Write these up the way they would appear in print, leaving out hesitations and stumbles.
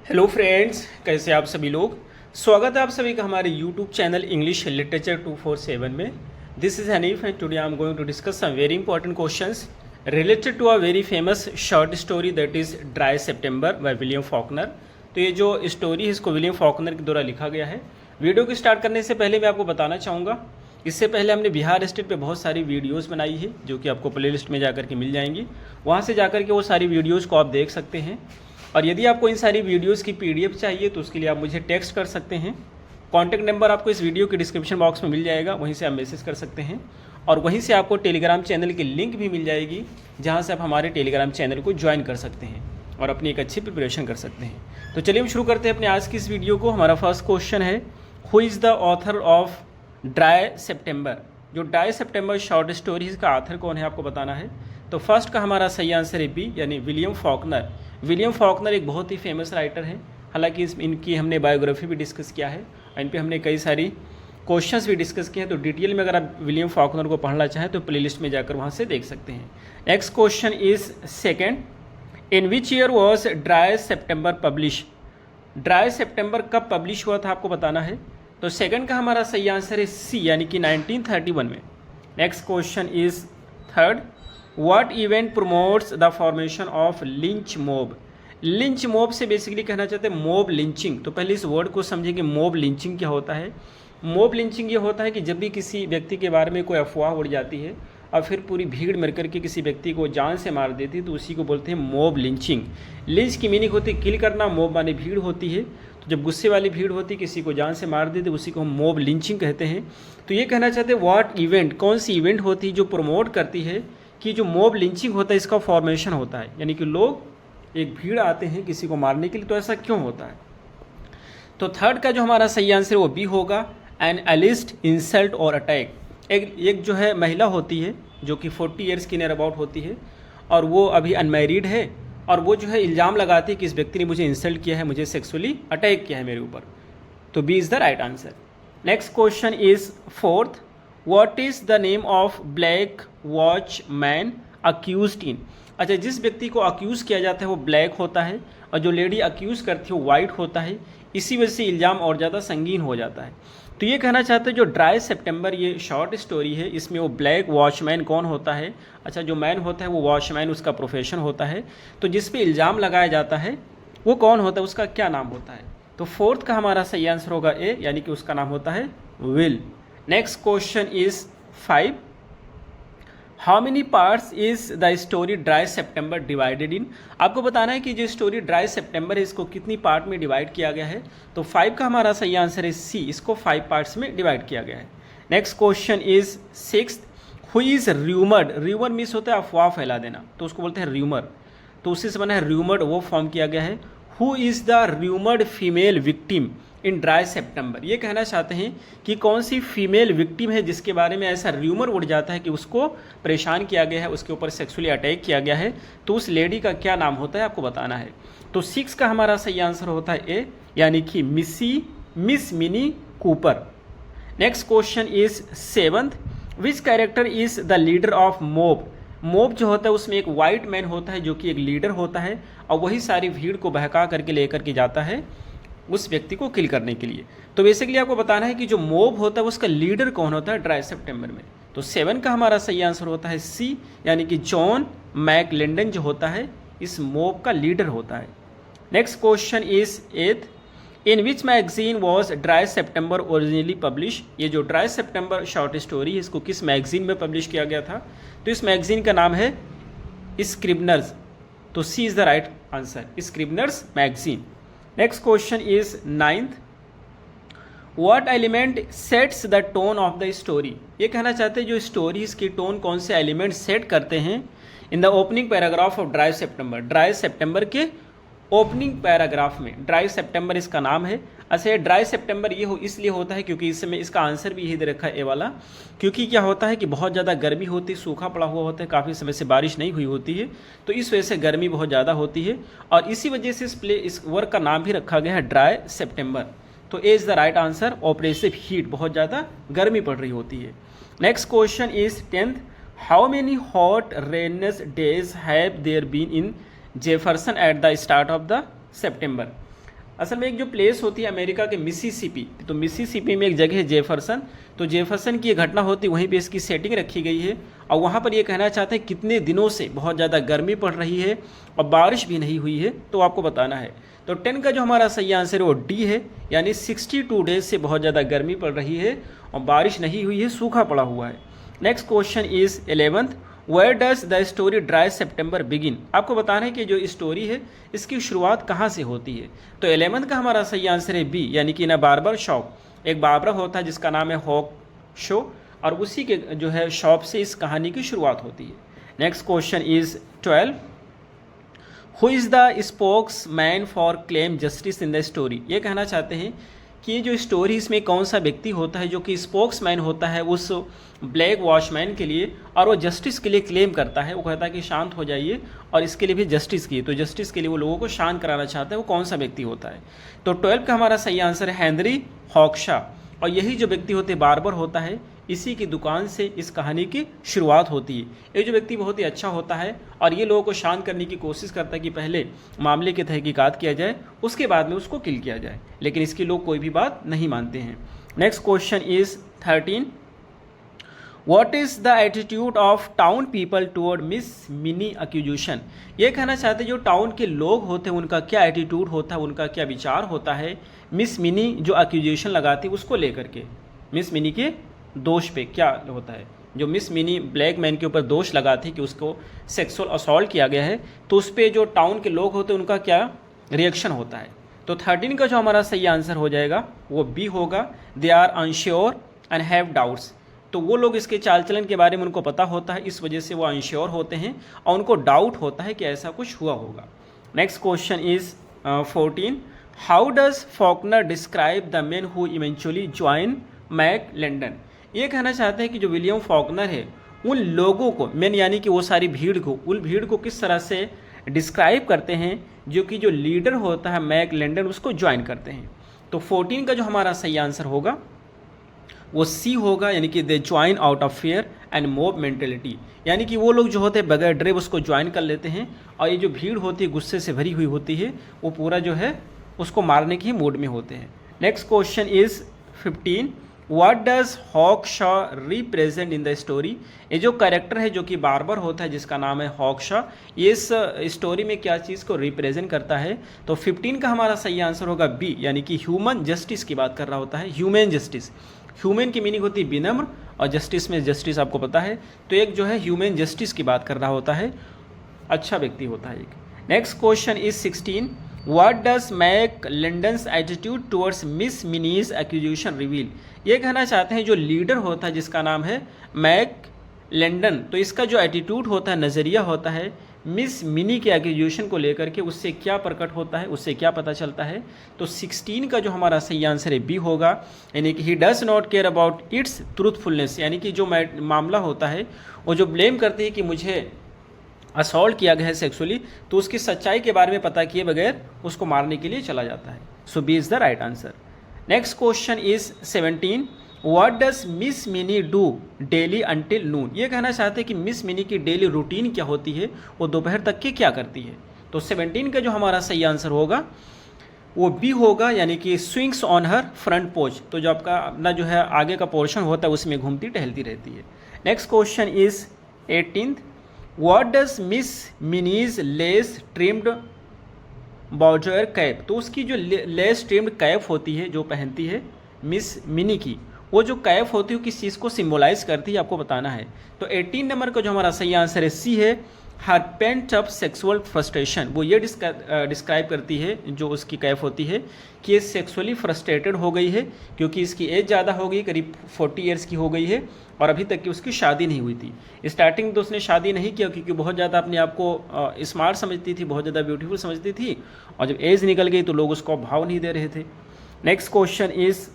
Hello friends, कैसे आप सभी लोग। स्वागत है आप सभी का हमारे यूट्यूब चैनल इंग्लिश लिटरेचर 247 में। This is Hanif and today I am going to discuss some very important questions related to a very famous short story that is dry September by William Faulkner. तो ये जो story है इसको William Faulkner के द्वारा लिखा गया है। वीडियो को स्टार्ट करने से पहले मैं आपको बताना चाहूँगा, इससे पहले हमने बिहार स्टेट पे बहुत सारी वीडियोस बनाई है जो कि आपको प्लेलिस्ट में जाकर के मिल जाएंगी। वहाँ से जाकर के वो सारी वीडियोस को आप देख सकते हैं। और यदि आपको इन सारी वीडियोस की पीडीएफ चाहिए तो उसके लिए आप मुझे टेक्स्ट कर सकते हैं। कॉन्टैक्ट नंबर आपको इस वीडियो के डिस्क्रिप्शन बॉक्स में मिल जाएगा, वहीं से आप मैसेज कर सकते हैं। और वहीं से आपको टेलीग्राम चैनल की लिंक भी मिल जाएगी, जहां से आप हमारे टेलीग्राम चैनल को ज्वाइन कर सकते हैं और अपनी एक अच्छी प्रिपरेशन कर सकते हैं। तो चलिए हम शुरू करते हैं अपने आज की इस वीडियो को। हमारा फर्स्ट क्वेश्चन है, who is the author of dry September. जो ड्राई सितंबर शॉर्ट स्टोरीज का ऑथर कौन है आपको बताना है। तो फर्स्ट का हमारा सही आंसर है बी, यानी विलियम फॉकनर। विलियम फॉकनर एक बहुत ही फेमस राइटर है। हालांकि इनकी हमने बायोग्राफी भी डिस्कस किया है, इन पे हमने कई सारी क्वेश्चंस भी डिस्कस किए हैं। तो डिटेल में अगर आप विलियम फॉकनर को पढ़ना चाहें तो प्लेलिस्ट में जाकर वहाँ से देख सकते हैं। Next question is second, in which year was dry September publish. Dry September कब पब्लिश हुआ था आपको बताना है। तो सेकंड का हमारा सही आंसर है सी, यानी कि 1931 में। Next question is third, what event promotes the formation of lynch mob. Lynch mob से बेसिकली कहना चाहते हैं मॉब लिंचिंग। तो पहले इस वर्ड को समझेंगे, मॉब लिंचिंग क्या होता है। मॉब लिंचिंग ये होता है कि जब भी किसी व्यक्ति के बारे में कोई अफवाह उड़ जाती है और फिर पूरी भीड़ मिलकर के किसी व्यक्ति को जान से मार देती है तो उसी को बोलते हैं मॉब लिंचिंग। लिंच की मीनिंग होती है किल करना, मॉब माने भीड़ होती है। तो जब गुस्से वाली भीड़ होती है किसी को जान से मार देते उसी को हम मॉब लिंचिंग कहते हैं। तो ये कहना चाहते हैं व्हाट इवेंट, कौन सी इवेंट होती है जो प्रमोट करती है कि जो मॉब लिंचिंग होता है इसका फॉर्मेशन होता है, यानी कि लोग एक भीड़ आते हैं किसी को मारने के लिए। तो ऐसा क्यों होता है। तो थर्ड का जो हमारा सही आंसर है वो बी होगा, एन एलिस्ट इंसल्ट और अटैक। एक जो है महिला होती है जो कि 40 ईयर्स की नियर अबाउट होती है और वो अभी अनमैरिड है और वो जो है इल्ज़ाम लगाती है कि इस व्यक्ति ने मुझे इंसल्ट किया है, मुझे सेक्सुअली अटैक किया है मेरे ऊपर। तो B is the right answer. Next question is fourth, what is the name of black watchman accused in. अच्छा, जिस व्यक्ति को अक्यूज़ किया जाता है वो ब्लैक होता है और जो लेडी अक्यूज़ करती है वो वाइट होता है। इसी वजह से इल्ज़ाम और ज़्यादा संगीन हो जाता है। तो ये कहना चाहते हैं जो ड्राई सितंबर ये शॉर्ट स्टोरी है इसमें वो ब्लैक वॉचमैन कौन होता है। अच्छा, जो मैन होता है वो वॉचमैन उसका प्रोफेशन होता है। तो जिस पे इल्ज़ाम लगाया जाता है वो कौन होता है, उसका क्या नाम होता है। तो फोर्थ का हमारा सही आंसर होगा ए, यानी कि उसका नाम होता है will. Next question is 5, how many parts is the story dry September divided in. आपको बताना है कि जो स्टोरी ड्राई सितंबर है इसको कितनी पार्ट में डिवाइड किया गया है। तो 5 का हमारा सही आंसर है सी, इसको 5 पार्ट्स में डिवाइड किया गया है। Next question is 6, who is rumoured. Rumour means होता है अफवाह फैला देना, तो उसको बोलते हैं र्यूमर। तो उसी से बना है र्यूमर्ड, वो फॉर्म किया गया है। Who is the rumoured female victim in dry September. ये कहना चाहते हैं कि कौन सी फीमेल विक्टिम है जिसके बारे में ऐसा र्यूमर उड़ जाता है कि उसको परेशान किया गया है, उसके ऊपर सेक्सुअली अटैक किया गया है। तो उस लेडी का क्या नाम होता है आपको बताना है। तो 6 का हमारा सही आंसर होता है ए, यानी कि Miss mini Cooper. Next question is 7th, which character is the leader of mob. Mob जो होता है उसमें एक वाइट मैन होता है जो कि एक लीडर होता है और वही सारी भीड़ को बहका करके लेकर के जाता है उस व्यक्ति को किल करने के लिए। तो बेसिकली आपको बताना है कि जो मॉब होता है उसका लीडर कौन होता है ड्राई सितंबर में। तो 7 का हमारा सही आंसर होता है सी, यानी कि जॉन मैकलिंडन जो होता है इस मॉब का लीडर होता है। Next question is 8, in which magazine was dry September originally publish. ये जो ड्राई सितंबर शॉर्ट स्टोरी है इसको किस मैगजीन में पब्लिश किया गया था। तो इस मैगजीन का नाम है स्क्रिबनर्स। तो C is the right answer, Scribner's magazine. Next question is 9th, what element sets the tone of the story. ये कहना चाहते हैं जो स्टोरीज की टोन कौन से एलिमेंट सेट करते हैं in the opening paragraph of dry September. Dry September के ओपनिंग पैराग्राफ में ड्राई सितंबर इसका नाम है। अच्छा, ड्राई सितंबर ये इसलिए होता है क्योंकि इसमें इसका आंसर भी यही दे रखा है ए वाला, क्योंकि क्या होता है कि बहुत ज़्यादा गर्मी होती है, सूखा पड़ा हुआ होता है, काफ़ी समय से बारिश नहीं हुई होती है, तो इस वजह से गर्मी बहुत ज़्यादा होती है और इसी वजह से इस वर्क का नाम भी रखा गया है ड्राई सितंबर। तो A is the right answer, oppressive heat, बहुत ज़्यादा गर्मी पड़ रही होती है। Next question is 10th, how many hot rainless days have there been in Jefferson at the start of the September. असल में एक जो प्लेस होती है अमेरिका के मिसिसिपी, तो मिसिसिपी में एक जगह है जेफरसन, तो जेफरसन की ये घटना होती है, वहीं पे इसकी सेटिंग रखी गई है। और वहाँ पर ये कहना चाहते हैं कितने दिनों से बहुत ज़्यादा गर्मी पड़ रही है और बारिश भी नहीं हुई है, तो आपको बताना है। तो 10 का जो हमारा सही आंसर है वो डी है, यानी 62 डेज से बहुत ज़्यादा गर्मी पड़ रही है और बारिश नहीं हुई है, सूखा पड़ा हुआ है। Next question is 11th, where does the story dry September begin. आपको बताना है कि जो स्टोरी है इसकी शुरुआत कहाँ से होती है। तो 11th का हमारा सही आंसर है बी, यानी कि इन अ बार्बर शॉप। एक बार्बर होता है जिसका नाम है हॉक शो, और उसी के जो है शॉप से इस कहानी की शुरुआत होती है। Next question is 12, who is the spokes man for claim justice in the story. ये कहना चाहते हैं कि ये जो स्टोरी इसमें कौन सा व्यक्ति होता है जो कि स्पोक्समैन होता है उस ब्लैक वॉचमैन के लिए, और वो जस्टिस के लिए क्लेम करता है। वो कहता है कि शांत हो जाइए और इसके लिए भी जस्टिस की, तो जस्टिस के लिए वो लोगों को शांत कराना चाहता है, वो कौन सा व्यक्ति होता है। तो 12 का हमारा सही आंसर है हेनरी हॉक्शा, और यही जो व्यक्ति होते बार्बर होता है, इसी की दुकान से इस कहानी की शुरुआत होती है। ये जो व्यक्ति बहुत ही अच्छा होता है और ये लोगों को शांत करने की कोशिश करता है कि पहले मामले की तहकीकात किया जाए, उसके बाद में उसको किल किया जाए, लेकिन इसकी लोग कोई भी बात नहीं मानते हैं। Next question is 13, what is the attitude of town people toward Miss Minnie accusation. ये कहना चाहते हैं जो टाउन के लोग होते हैं उनका क्या एटीट्यूड होता है, उनका क्या विचार होता है मिस मिनी जो अक्यूजेशन लगाती है उसको लेकर के, मिस मिनी के दोष पे क्या होता है। जो मिस मिनी ब्लैक मैन के ऊपर दोष लगाती कि उसको सेक्सुअल असॉल्ट किया गया है, तो उस पर जो टाउन के लोग होते हैं उनका क्या रिएक्शन होता है। तो 13 का जो हमारा सही आंसर हो जाएगा वो बी होगा, they are unsure and have doubts. तो वो लोग इसके चाल चलन के बारे में उनको पता होता है, इस वजह से वो अनश्योर होते हैं और उनको डाउट होता है कि ऐसा कुछ हुआ होगा। Next question is 14, how does Faulkner describe the man who eventually join McLendon. ये कहना चाहते हैं कि जो विलियम फॉकनर है उन लोगों को, मैन यानी कि वो सारी भीड़ को, उन भीड़ को किस तरह से डिस्क्राइब करते हैं जो कि जो लीडर होता है मैक लैंडन उसको ज्वाइन करते हैं। तो 14 का जो हमारा सही आंसर होगा वो सी होगा, यानी कि they join out of fear and mob mentality, यानी कि वो लोग जो होते हैं बगैर डरे उसको ज्वाइन कर लेते हैं, और ये जो भीड़ होती है गुस्से से भरी हुई होती है, वो पूरा जो है उसको मारने के ही मूड में होते हैं। Next question is 15, what does Hawkshaw represent in the story. ये जो कैरेक्टर है जो कि बार्बर होता है जिसका नाम है हॉकशॉ, ये इस स्टोरी में क्या चीज़ को रिप्रेजेंट करता है। तो 15 का हमारा सही आंसर होगा बी, यानी कि ह्यूमन जस्टिस की बात कर रहा होता है, ह्यूमन जस्टिस। ह्यूमन की मीनिंग होती है विनम्र, और जस्टिस में जस्टिस आपको पता है, तो एक जो है ह्यूमन जस्टिस की बात कर रहा होता है, अच्छा व्यक्ति होता है एक। Next question is 16, what does McLendon's attitude towards Miss Minnie's accusation reveal. ये कहना चाहते हैं जो लीडर होता है जिसका नाम है मैक लैंडन, तो इसका जो एटीट्यूड होता है, नज़रिया होता है मिस मिनी के एक्यूजेशन को लेकर के, उससे क्या प्रकट होता है, उससे क्या पता चलता है। तो 16 का जो हमारा सही आंसर है बी होगा, यानी कि he does not care about it's truthfulness, यानी कि जो मामला होता है वो जो ब्लेम करती है कि मुझे असॉल्ट किया गया है सेक्सुअली, तो उसकी सच्चाई के बारे में पता किए बगैर उसको मारने के लिए चला जाता है। So B is the right answer. Next question is 17, what does Miss Minnie do daily until noon. ये कहना चाहते हैं कि मिस मिनी की डेली रूटीन क्या होती है, वो दोपहर तक के क्या करती है। तो 17 का जो हमारा सही आंसर होगा वो बी होगा, यानी कि स्विंग्स ऑन हर फ्रंट पोच, तो जो आपका अपना जो है आगे का पोर्शन होता है उसमें घूमती टहलती रहती है। Next question is 18, what does Miss Minnie's lace trimmed boudoir cap. तो उसकी जो लेस ट्रिम्ड कैप होती है जो पहनती है मिस मिनी की, वो जो कैप होती है किस चीज़ को सिम्बोलाइज करती है आपको बताना है। तो 18 नंबर का जो हमारा सही आंसर है सी है, हर पेंट अप सेक्सुअल फ्रस्ट्रेशन। वो ये डिस्क्राइब करती है जो उसकी कैफ होती है कि ये सेक्सुअली फ्रस्ट्रेटेड हो गई है क्योंकि इसकी एज ज़्यादा हो गई, करीब 40 ईयर्स की हो गई है और अभी तक की उसकी शादी नहीं हुई थी। स्टार्टिंग में तो उसने शादी नहीं किया क्योंकि बहुत ज़्यादा अपने आप को स्मार्ट समझती थी, बहुत ज़्यादा ब्यूटीफुल समझती थी, और जब एज निकल गई तो लोग उसको भाव नहीं दे रहे थे। Next question is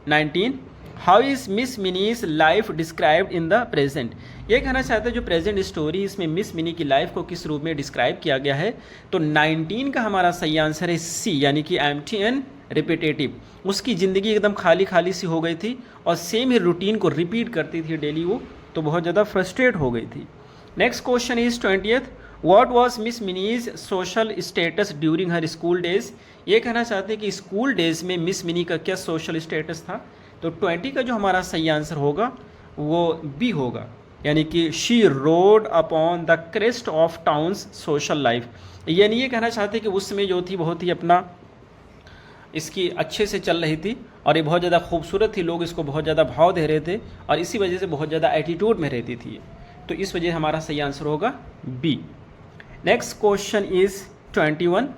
19, how is miss minis life described in the present. ये कहना चाहते हैं जो प्रेजेंट स्टोरी इसमें मिस मिनी की लाइफ को किस रूप में डिस्क्राइब किया गया है। तो 19 का हमारा सही आंसर है सी, यानी कि एम्प्टी एंड रिपीटेटिव। उसकी ज़िंदगी एकदम खाली खाली सी हो गई थी और सेम ही रूटीन को रिपीट करती थी डेली वो, तो बहुत ज़्यादा फ्रस्ट्रेट हो गई थी। Next question is 20th, what was miss minis social status during her school days. ये कहना चाहते हैं कि स्कूल डेज में मिस मिनी का क्या सोशल स्टेटस था। तो 20 का जो हमारा सही आंसर होगा वो बी होगा, यानी कि she road upon the crest of towns social life. यानी ये कहना चाहते हैं कि उस समय जो थी बहुत ही अपना इसकी अच्छे से चल रही थी और ये बहुत ज़्यादा खूबसूरत थी, लोग इसको बहुत ज़्यादा भाव दे रहे थे और इसी वजह से बहुत ज़्यादा एटीट्यूड में रहती थी। तो इस वजह हमारा सही आंसर होगा B. Next question is 21।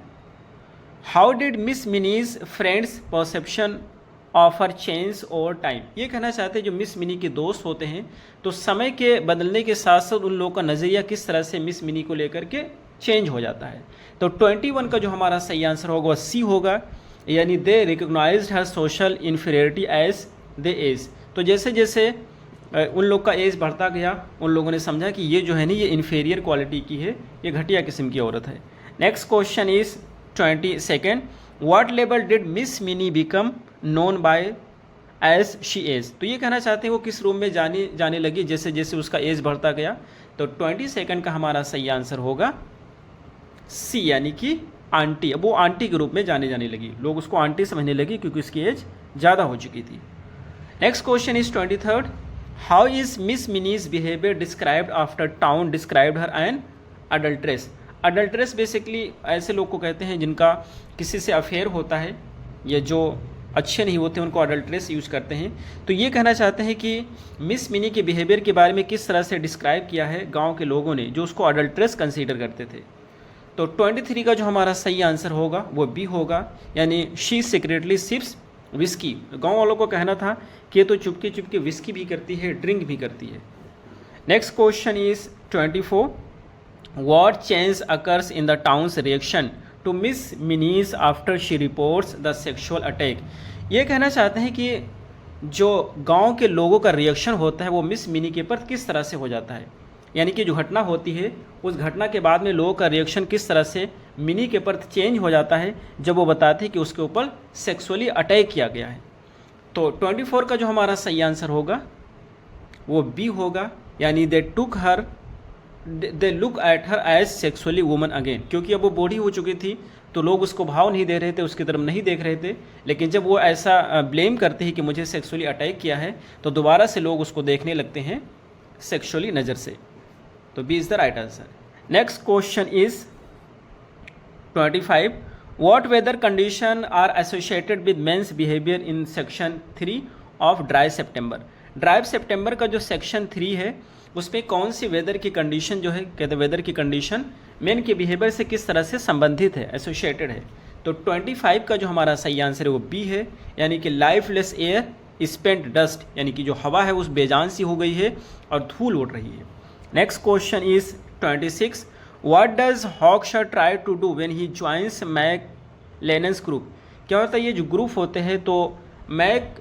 How did miss Minnie's friends perception of her change over time. ये कहना चाहते हैं जो मिस मिनी के दोस्त होते हैं तो समय के बदलने के साथ साथ उन लोगों का नज़रिया किस तरह से मिस मिनी को लेकर के चेंज हो जाता है। तो 21 का जो हमारा सही आंसर होगा वह सी होगा, यानी they recognised her social inferiority as they age. तो जैसे जैसे उन लोग का एज बढ़ता गया उन लोगों ने समझा कि ये जो है ना ये इन्फीरियर क्वालिटी की है, ये घटिया किस्म की औरत है। Next question is 22। What level did miss Minnie become known by age she age. तो ये कहना चाहते हैं वो किस रूम में जाने लगी जैसे जैसे उसका एज बढ़ता गया। तो 22 का हमारा सही आंसर होगा सी, यानी कि आंटी। अब वो आंटी के रूप में जाने लगी, लोग उसको आंटी समझने लगी क्योंकि उसकी एज ज़्यादा हो चुकी थी। Next question is 23। How is Miss Minnie's behaviour described after town described her an adulteress. Adulteress basically ऐसे लोग को कहते हैं जिनका किसी से अफेयर होता है या जो अच्छे नहीं होते उनको अडल्ट्रेस यूज़ करते हैं। तो ये कहना चाहते हैं कि मिस मिनी के बिहेवियर के बारे में किस तरह से डिस्क्राइब किया है गांव के लोगों ने जो उसको अडल्ट्रेस कंसीडर करते थे। तो 23 का जो हमारा सही आंसर होगा वो बी होगा, यानी शी सीक्रेटली सिप्स विस्की। गांव वालों को कहना था कि ये तो चुपके चुपके विस्की भी करती है, ड्रिंक भी करती है। Next question is 24। What change occurs in the town's reaction to miss Minnie's after she reports the sexual attack. ये कहना चाहते हैं कि जो गांव के लोगों का रिएक्शन होता है वो मिस मिनी के पर किस तरह से हो जाता है, यानी कि जो घटना होती है उस घटना के बाद में लोगों का रिएक्शन किस तरह से मिनी के पर चेंज हो जाता है जब वो बताते हैं कि उसके ऊपर सेक्सुअली अटैक किया गया है। तो 24 का जो हमारा सही आंसर होगा वो बी होगा, यानी they look at her age sexually woman again. क्योंकि अब वो बूढ़ी हो चुकी थी तो लोग उसको भाव नहीं दे रहे थे, उसकी तरफ नहीं देख रहे थे, लेकिन जब वो ऐसा ब्लेम करते हैं कि मुझे सेक्सुअली अटैक किया है तो दोबारा से लोग उसको देखने लगते हैं सेक्सुअली नज़र से। तो B is the right answer. Next question is 25। What weather condition are associated with men's behaviour in section 3 of dry September. Dry September का जो सेक्शन 3 है उसमें कौन सी वेदर की कंडीशन जो है, कहते हैं वेदर की कंडीशन मेन के बिहेवियर से किस तरह से संबंधित है, एसोसिएटेड है। तो 25 का जो हमारा सही आंसर है वो बी है, यानी कि लाइफलेस एयर स्पेंट डस्ट, यानी कि जो हवा है उस बेजान सी हो गई है और धूल उड़ रही है। Next question is 26। What does Hawkshaw try to do when he joins McLendon's group. क्या होता है ये जो ग्रुप होते हैं तो मैक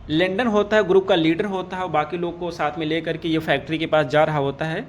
लेंडन होता है ग्रुप का लीडर होता है और बाकी लोग को साथ में लेकर के ये फैक्ट्री के पास जा रहा होता है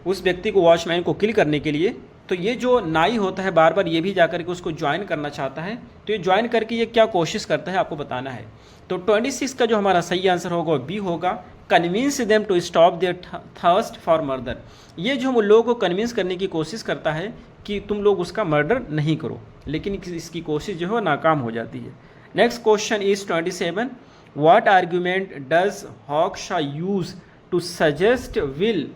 उस व्यक्ति को, वॉचमैन को किल करने के लिए। तो ये जो नाई होता है बार बार ये भी जाकर के उसको ज्वाइन करना चाहता है। तो ये ज्वाइन करके ये क्या कोशिश करता है आपको बताना है। तो 26 का जो हमारा सही आंसर होगा बी होगा, convince them to stop their thirst for murder. ये जो लोगों को कन्विंस करने की कोशिश करता है कि तुम लोग उसका मर्डर नहीं करो, लेकिन इसकी कोशिश जो है नाकाम हो जाती है। Next question is 27। What argument does Hawkshaw use to suggest Will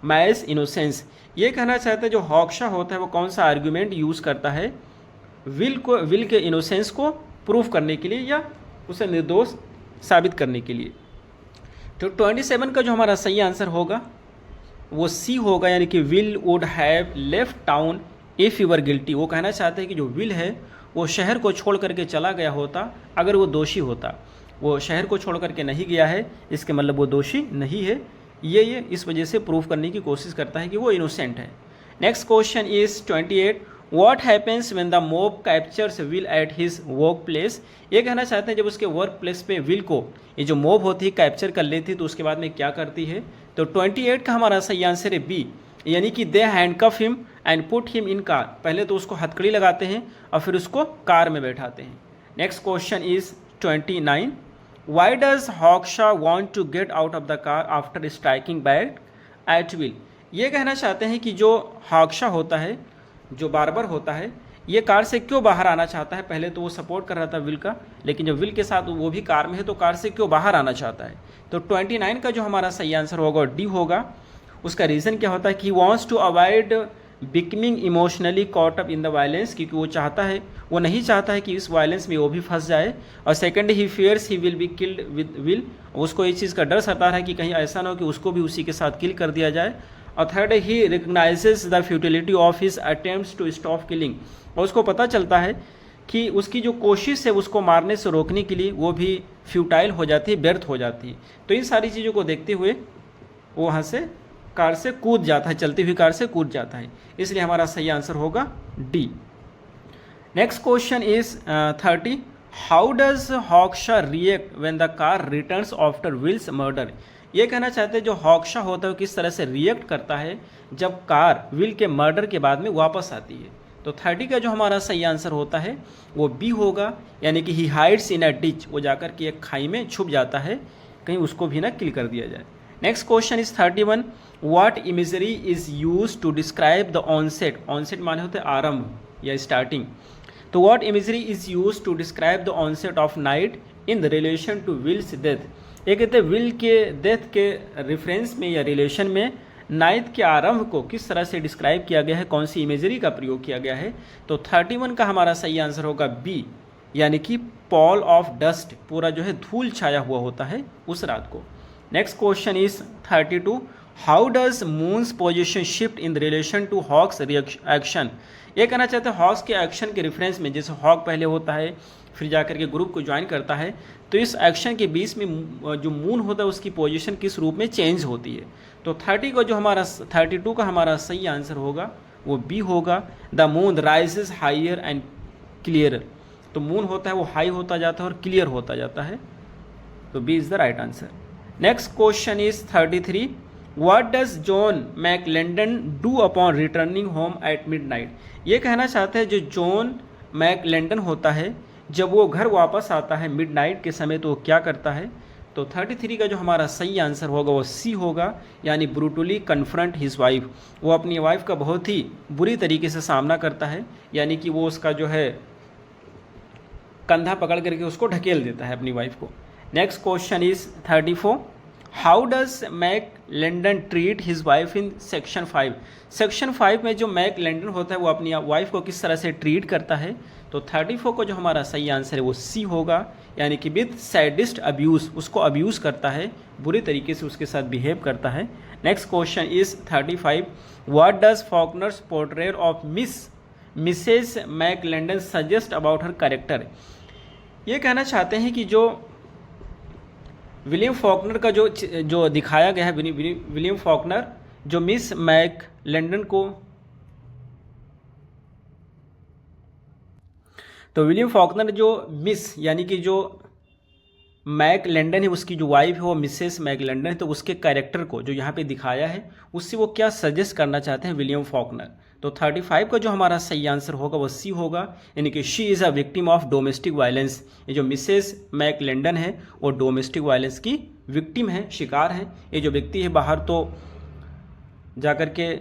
Mayes innocence. ये कहना चाहता है जो हॉकशायर होता है वो कौन सा आर्ग्यूमेंट यूज़ करता है विल के इनोसेंस को प्रूफ करने के लिए या उसे निर्दोष साबित करने के लिए। तो 27 का जो हमारा सही आंसर होगा वो सी होगा, यानी कि will would have left town if you were guilty. वो कहना चाहते हैं कि जो विल है वो शहर को छोड़ करके चला गया होता अगर वो दोषी होता। वो शहर को छोड़ करके नहीं गया है, इसके मतलब वो दोषी नहीं है। ये इस वजह से प्रूव करने की कोशिश करता है कि वो इनोसेंट है। Next question is 28। What happens when the mob captures will at his work place. ये कहना चाहते हैं जब उसके वर्क प्लेस पे विल को ये जो मॉब होती है कैप्चर कर लेती है तो उसके बाद में क्या करती है। तो 28 का हमारा सही आंसर है बी, यानी कि they handcuff him and put him in car. पहले तो उसको हथकड़ी लगाते हैं और फिर उसको कार में बैठाते हैं। Next question is 29। Why does Hawkshaw want to get out of the car after striking back at Will. ये कहना चाहते हैं कि जो हॉकशायर होता है, जो बार्बर होता है, ये कार से क्यों बाहर आना चाहता है? पहले तो वो सपोर्ट कर रहा था विल का, लेकिन जब विल के साथ वो भी कार में है तो कार से क्यों बाहर आना चाहता है? तो 29 का जो हमारा सही आंसर होगा डी होगा। उसका रीज़न क्या होता है कि wants to avoid becoming emotionally caught up in the violence, क्योंकि वो चाहता है, वो नहीं चाहता है कि इस वायलेंस में वो भी फंस जाए। और second, he fears he will be killed with Will, उसको इस चीज़ का डर सता रहा है कि कहीं ऐसा ना हो कि उसको भी उसी के साथ किल कर दिया जाए। और third, he recognises the futility of his attempts to stop killing, और उसको पता चलता है कि उसकी जो कोशिश है उसको मारने से रोकने के लिए वो भी फ्यूटाइल हो जाती है, व्यर्थ हो जाती है। तो इन सारी चीज़ों को देखते हुए वो वहाँ से कार से कूद जाता है, चलती हुई कार से कूद जाता है, इसलिए हमारा सही आंसर होगा D. Next question is 30, how does Hawkshaw react when the car returns after Will's murder? ये कहना चाहते हैं जो हॉक्शा होता है वो किस तरह से रिएक्ट करता है जब कार विल के मर्डर के बाद में वापस आती है। तो 30 का जो हमारा सही आंसर होता है वो बी होगा, यानी कि ही हाइड्स इन अ डिच, वो जाकर के एक खाई में छुप जाता है, कहीं उसको भी ना किल कर दिया जाए। Next question is 31, what imagery is use to describe the onset? Onset माने होते हैं आरंभ या स्टार्टिंग। तो what imagery is use to describe the onset of night in the relation to Will's death? ये कहते हैं विल के डेथ के रेफरेंस में या रिलेशन में नाइट के आरंभ को किस तरह से डिस्क्राइब किया गया है, कौन सी इमेजरी का प्रयोग किया गया है? तो 31 का हमारा सही आंसर होगा बी, यानी कि पॉल ऑफ डस्ट, पूरा जो है धूल छाया हुआ होता है उस रात को। Next question is 32, how does moon's position shift in relation to Hawk's action? ये कहना चाहते हैं हॉक्स के एक्शन के रेफरेंस में, जैसे हॉक पहले होता है फिर जाकर के ग्रुप को ज्वाइन करता है, तो इस एक्शन के बीच में जो मून होता है उसकी पोजीशन किस रूप में चेंज होती है? तो 32 का हमारा सही आंसर होगा वो बी होगा, the moon rises higher and clear. तो मून होता है वो हाई होता जाता है और क्लियर होता जाता है, तो B is the right answer. Next question is 33, what does John McLendon do upon returning home at midnight? ये कहना चाहते हैं जो जॉन मैकलेंडन होता है जब वो घर वापस आता है मिडनाइट के समय तो वो क्या करता है? तो 33 का जो हमारा सही आंसर होगा वो सी होगा, यानी ब्रूटली कन्फ्रंट हिज वाइफ, वो अपनी वाइफ का बहुत ही बुरी तरीके से सामना करता है, यानी कि वो उसका जो है कंधा पकड़ करके उसको ढकेल देता है अपनी वाइफ को। Next question is 34, how does McLendon treat his wife in section 5? Section 5 में जो मैक लैंडन होता है वो अपनी वाइफ को किस तरह से ट्रीट करता है? तो 34 को जो हमारा सही आंसर है वो सी होगा, यानी कि विद सैडिस्ट अब्यूज़, उसको अब्यूज़ करता है, बुरी तरीके से उसके साथ बिहेव करता है। Next question is 35, what does Faulkner's portrait of Mrs McLendon suggest about her character? ये कहना चाहते हैं कि जो विलियम फॉकनर का जो दिखाया गया है, विलियम फॉकनर जो मिस मैक लैंडन को, तो विलियम फॉकनर जो मिस यानी कि जो मैक लैंडन है उसकी जो वाइफ है वो मिसेस मैक लैंडन है, तो उसके कैरेक्टर को जो यहाँ पे दिखाया है उससे वो क्या सजेस्ट करना चाहते हैं विलियम फॉकनर? तो 35 का जो हमारा सही आंसर होगा वो सी होगा, यानी कि she is a victim of domestic violence. ये जो मिसेस मैक लैंडन है वो डोमेस्टिक वायलेंस की विक्टिम है, शिकार है। ये जो व्यक्ति है बाहर तो जाकर के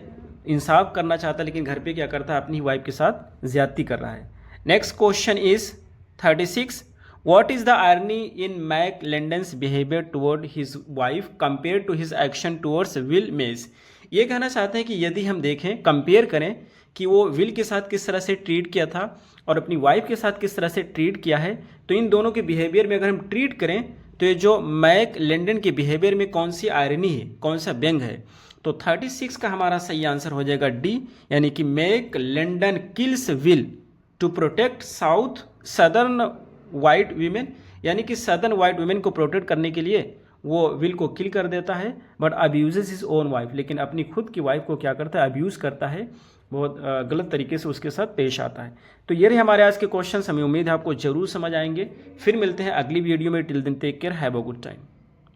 इंसाफ करना चाहता है, लेकिन घर पे क्या करता है, अपनी वाइफ के साथ ज्यादती कर रहा है। Next question is 36, what is the irony in McLendon's behaviour toward his wife compare to his action towards Will Mayes? ये कहना चाहते हैं कि यदि हम देखें, कंपेयर करें कि वो विल के साथ किस तरह से ट्रीट किया था और अपनी वाइफ के साथ किस तरह से ट्रीट किया है, तो इन दोनों के बिहेवियर में अगर हम ट्रीट करें तो ये जो मैक लैंडन के बिहेवियर में कौन सी आयरनी है, कौन सा व्यंग है? तो 36 का हमारा सही आंसर हो जाएगा डी, यानी कि McLendon kills Will to protect southern white women, यानी कि सदर्न वाइट वीमेन को प्रोटेक्ट करने के लिए वो विल को किल कर देता है, but abuses his own wife, लेकिन अपनी खुद की वाइफ को क्या करता है, अब्यूज़ करता है, बहुत गलत तरीके से उसके साथ पेश आता है। तो ये रहे हमारे आज के क्वेश्चन, हमें उम्मीद है आपको जरूर समझ आएंगे। फिर मिलते हैं अगली वीडियो में। Till then take care, have a good time.